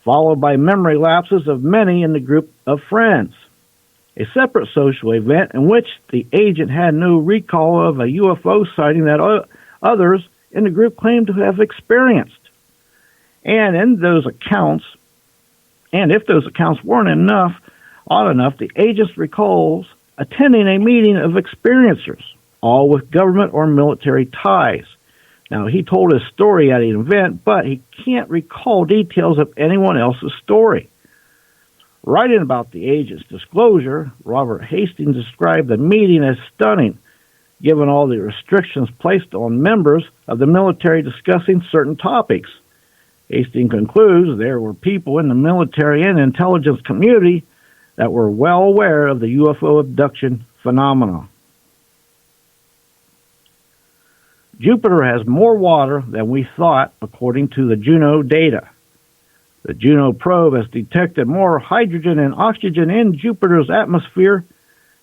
followed by memory lapses of many in the group of friends. A separate social event in which the agent had no recall of a UFO sighting that others in the group claimed to have experienced. And if those accounts weren't odd enough, the agent recalls attending a meeting of experiencers, all with government or military ties. Now, he told his story at an event, but he can't recall details of anyone else's story. Writing about the agent's disclosure, Robert Hastings described the meeting as stunning, given all the restrictions placed on members of the military discussing certain topics. Hastings concludes there were people in the military and intelligence community that were well aware of the UFO abduction phenomenon. Jupiter has more water than we thought, according to the Juno data. The Juno probe has detected more hydrogen and oxygen in Jupiter's atmosphere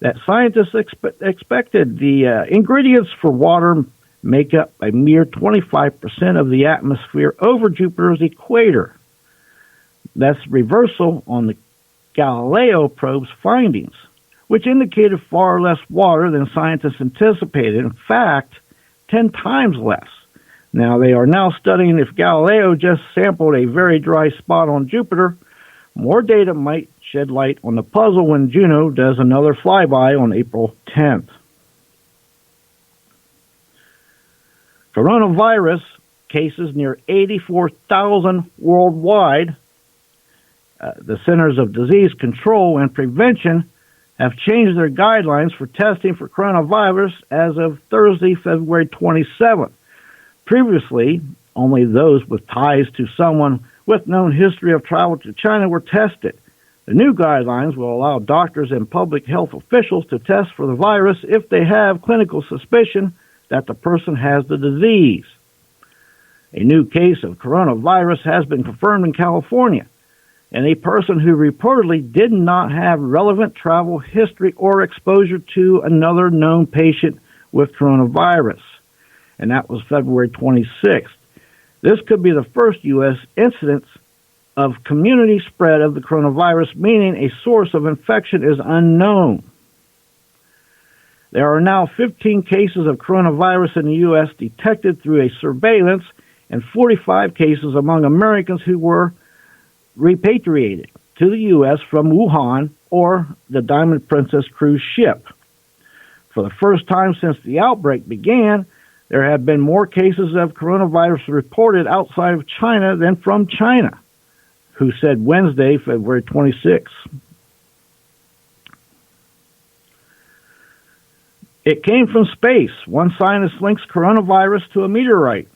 than scientists expected. The ingredients for water make up a mere 25% of the atmosphere over Jupiter's equator. That's reversal on the Galileo probe's findings, which indicated far less water than scientists anticipated. In fact, 10 times less. Now, they are now studying if Galileo just sampled a very dry spot on Jupiter. More data might shed light on the puzzle when Juno does another flyby on April 10th. Coronavirus cases near 84,000 worldwide. The Centers of Disease Control and Prevention have changed their guidelines for testing for coronavirus as of Thursday, February 27th. Previously, only those with ties to someone with known history of travel to China were tested. The new guidelines will allow doctors and public health officials to test for the virus if they have clinical suspicion that the person has the disease. A new case of coronavirus has been confirmed in California, and a person who reportedly did not have relevant travel history or exposure to another known patient with coronavirus. And that was February 26th. This could be the first U.S. incidence of community spread of the coronavirus, meaning a source of infection is unknown. There are now 15 cases of coronavirus in the U.S. detected through a surveillance and 45 cases among Americans who were repatriated to the U.S. from Wuhan or the Diamond Princess cruise ship. For the first time since the outbreak began, there have been more cases of coronavirus reported outside of China than from China, who said Wednesday, February 26. It came from space. One scientist links coronavirus to a meteorite.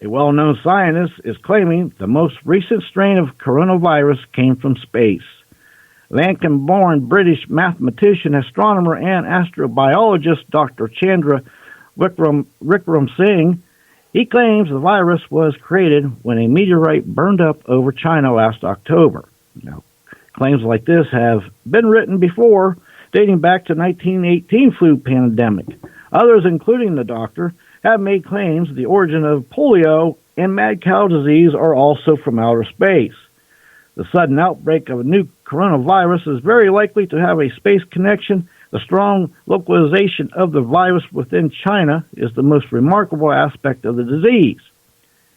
A well-known scientist is claiming the most recent strain of coronavirus came from space. Lankan-born British mathematician, astronomer, and astrobiologist Dr. Chandra Vikram Singh, he claims the virus was created when a meteorite burned up over China last October. Now, claims like this have been written before, dating back to 1918 flu pandemic. Others, including the doctor, have made claims the origin of polio and mad cow disease are also from outer space. The sudden outbreak of a new coronavirus is very likely to have a space connection. The strong localization of the virus within China is the most remarkable aspect of the disease.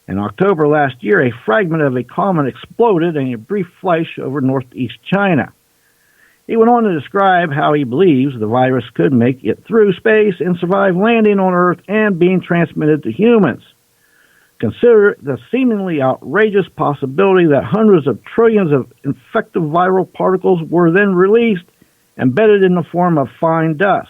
In October last year, a fragment of a comet exploded in a brief flash over northeast China. He went on to describe how he believes the virus could make it through space and survive landing on Earth and being transmitted to humans. Consider the seemingly outrageous possibility that hundreds of trillions of infective viral particles were then released, embedded in the form of fine dust.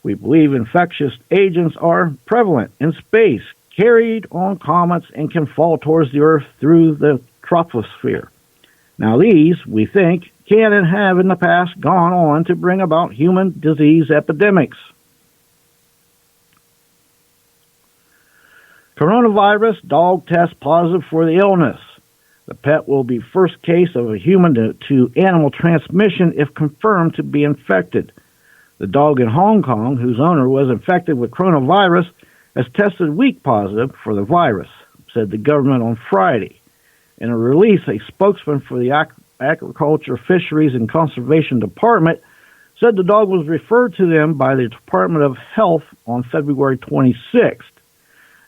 We believe infectious agents are prevalent in space, carried on comets, and can fall towards the Earth through the troposphere. Now these, we think, can and have in the past gone on to bring about human disease epidemics. Coronavirus dog tests positive for the illness. The pet will be first case of a human to animal transmission if confirmed to be infected. The dog in Hong Kong, whose owner was infected with coronavirus, has tested weak positive for the virus. said the government on Friday. In a release, a spokesman for the Agriculture, Fisheries, and Conservation Department said the dog was referred to them by the Department of Health on February 26th.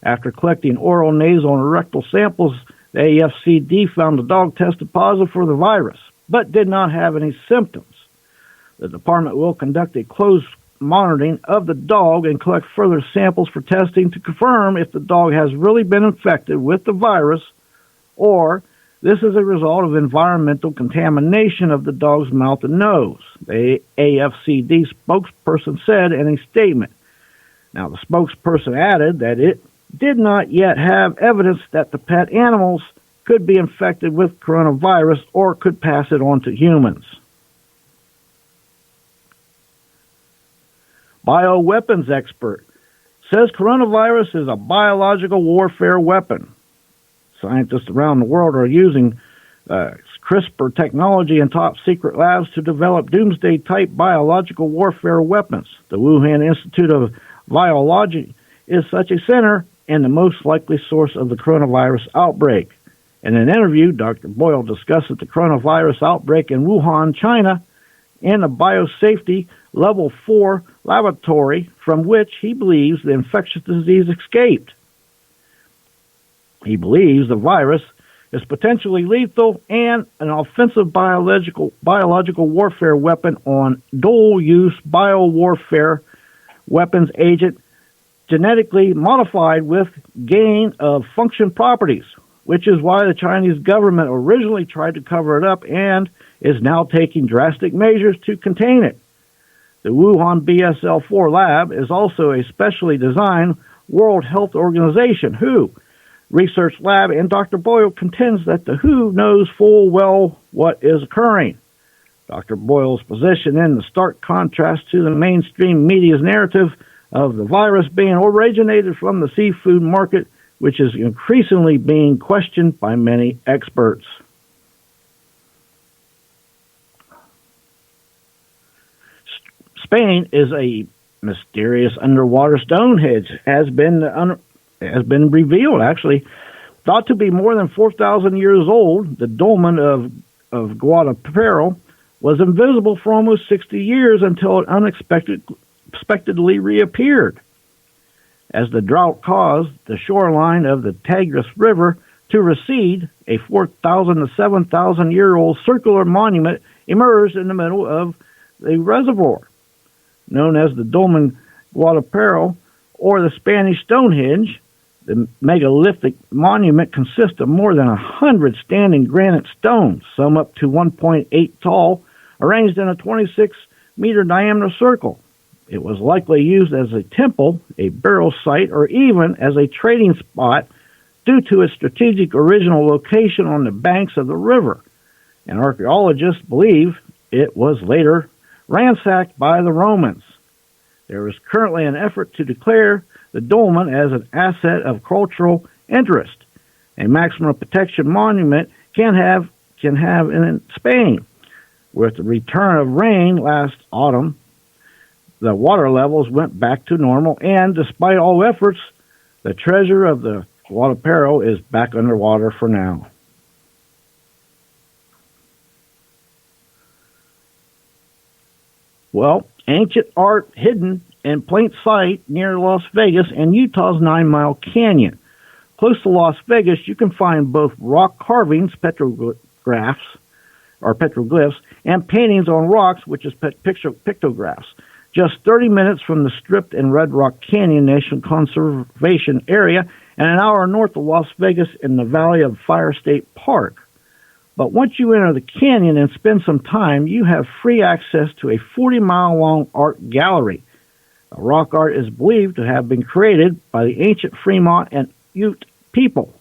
After collecting oral, nasal, and rectal samples, the AFCD found the dog tested positive for the virus, but did not have any symptoms. The department will conduct a close monitoring of the dog and collect further samples for testing to confirm if the dog has really been infected with the virus or this is a result of environmental contamination of the dog's mouth and nose, the AFCD spokesperson said in a statement. Now, the spokesperson added that it did not yet have evidence that the pet animals could be infected with coronavirus or could pass it on to humans. Bioweapons expert says coronavirus is a biological warfare weapon. Scientists around the world are using CRISPR technology in top-secret labs to develop doomsday-type biological warfare weapons. The Wuhan Institute of Virology is such a center and the most likely source of the coronavirus outbreak. In an interview, Dr. Boyle discussed the coronavirus outbreak in Wuhan, China, and the biosafety level 4 laboratory from which he believes the infectious disease escaped. He believes the virus is potentially lethal and an offensive biological warfare weapon on dual-use biowarfare weapons agent genetically modified with gain of function properties, which is why the Chinese government originally tried to cover it up and is now taking drastic measures to contain it. The Wuhan BSL-4 lab is also a specially designed World Health Organization, WHO, research lab, and Dr. Boyle contends that the WHO knows full well what is occurring. Dr. Boyle's position in the stark contrast to the mainstream media's narrative of the virus being originated from the seafood market, which is increasingly being questioned by many experts. Spain is a mysterious underwater Stonehenge has been revealed, actually. Thought to be more than 4,000 years old, the dolmen of Guadalpero was invisible for almost 60 years until it unexpectedly reappeared. As the drought caused the shoreline of the Tigris River to recede, a 4,000 to 7,000-year-old circular monument emerged in the middle of the reservoir. Known as the Dolmen Guadalpero, or the Spanish Stonehenge, the megalithic monument consists of more than 100 standing granite stones, some up to 1.8 tall, arranged in a 26-meter diameter circle. It was likely used as a temple, a burial site, or even as a trading spot due to its strategic original location on the banks of the river. And archaeologists believe it was later ransacked by the Romans. There is currently an effort to declare the dolmen as an asset of cultural interest. A maximum protection monument can have in Spain. With the return of rain last autumn, the water levels went back to normal, and despite all efforts, the treasure of the Guadalpero is back underwater for now. Well, ancient art hidden in plain sight near Las Vegas and Utah's 9 Mile Canyon. Close to Las Vegas, you can find both rock carvings, petroglyphs, and paintings on rocks, which is pictographs. Just 30 minutes from the Stripped and Red Rock Canyon National Conservation Area and an hour north of Las Vegas in the Valley of Fire State Park. But once you enter the canyon and spend some time, you have free access to a 40-mile-long art gallery. The rock art is believed to have been created by the ancient Fremont and Ute people.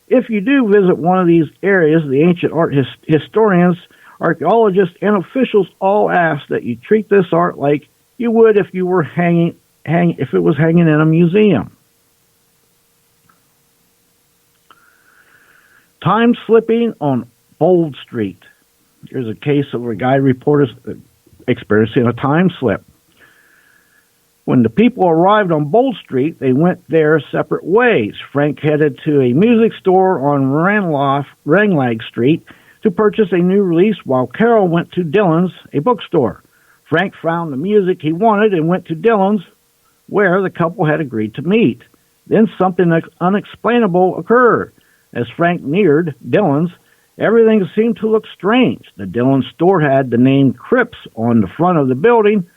If you do visit one of these areas, the ancient art historians, archaeologists, and officials all ask that you treat this art like you would if you were if it was hanging in a museum. Time slipping on Bold Street. Here's a case of a guy reported experiencing a time slip. When the people arrived on Bold Street, they went their separate ways. Frank headed to a music store on Ranglag Street to purchase a new release, while Carol went to Dillon's, a bookstore. Frank found the music he wanted and went to Dillon's, where the couple had agreed to meet. Then something unexplainable occurred. As Frank neared Dillon's, everything seemed to look strange. The Dillon store had the name Cripps on the front of the building,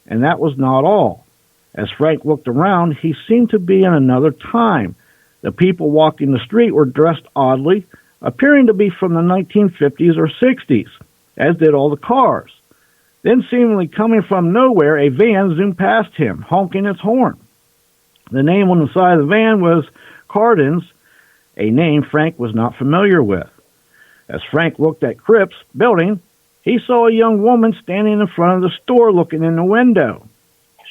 and that was not all. As Frank looked around, he seemed to be in another time. The people walking the street were dressed oddly, appearing to be from the 1950s or 60s, as did all the cars. Then, seemingly coming from nowhere, a van zoomed past him, honking its horn. The name on the side of the van was Cardin's, a name Frank was not familiar with. As Frank looked at Cripps' building, he saw a young woman standing in front of the store looking in the window.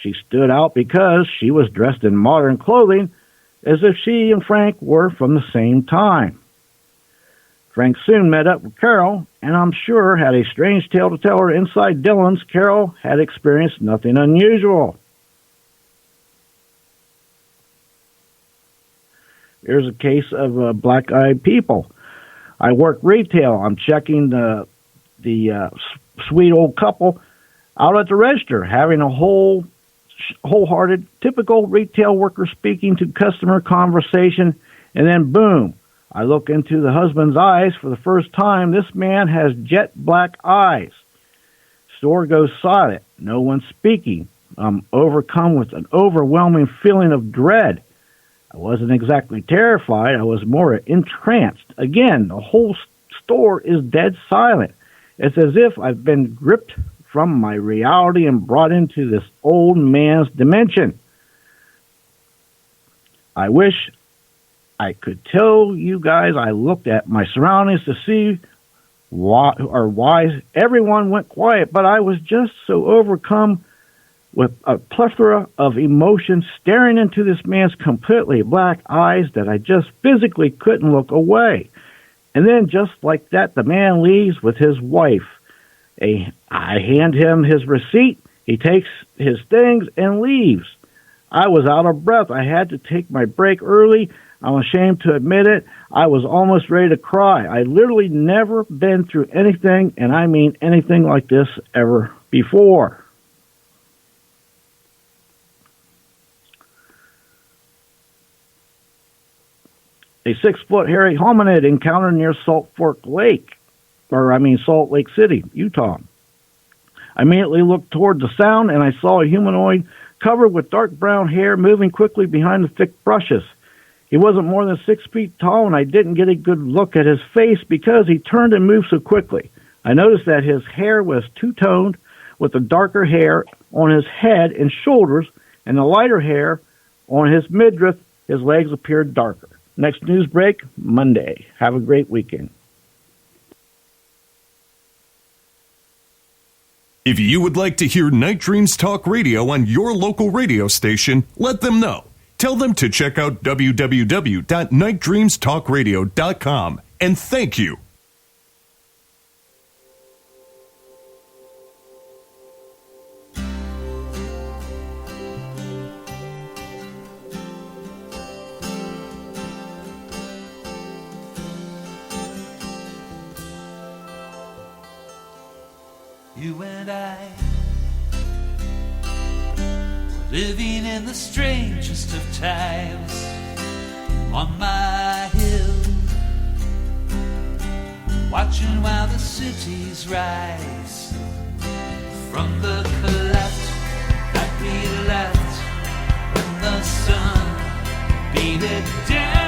She stood out because she was dressed in modern clothing, as if she and Frank were from the same time. Frank soon met up with Carol, and I'm sure had a strange tale to tell her. Inside Dillon's, Carol had experienced nothing unusual. Here's a case of black-eyed people. I work retail. I'm checking the sweet old couple out at the register, having a wholehearted, typical retail worker speaking to customer conversation, and then boom, I look into the husband's eyes for the first time. This man has jet black eyes. Store goes silent. No one speaking. I'm overcome with an overwhelming feeling of dread. I wasn't exactly terrified. I was more entranced. Again, the whole store is dead silent. It's as if I've been gripped from my reality and brought into this old man's dimension. I wish I could tell you guys I looked at my surroundings to see why everyone went quiet, but I was just so overcome with a plethora of emotions staring into this man's completely black eyes that I just physically couldn't look away. And then just like that, the man leaves with his wife. I hand him his receipt. He takes his things and leaves. I was out of breath. I had to take my break early. I'm ashamed to admit it. I was almost ready to cry. I literally never been through anything, and I mean anything like this ever before. A 6-foot hairy hominid encountered near Salt Lake City, Utah. I immediately looked toward the sound, and I saw a humanoid covered with dark brown hair moving quickly behind the thick brushes. He wasn't more than 6 feet tall, and I didn't get a good look at his face because he turned and moved so quickly. I noticed that his hair was two-toned, with the darker hair on his head and shoulders, and the lighter hair on his midriff. His legs appeared darker. Next news break, Monday. Have a great weekend. If you would like to hear Night Dreams Talk Radio on your local radio station, let them know. Tell them to check out www.nightdreamstalkradio.com, and thank you. You and I, living in the strangest of times, on my hill, watching while the cities rise from the cleft that we left when the sun beat it down.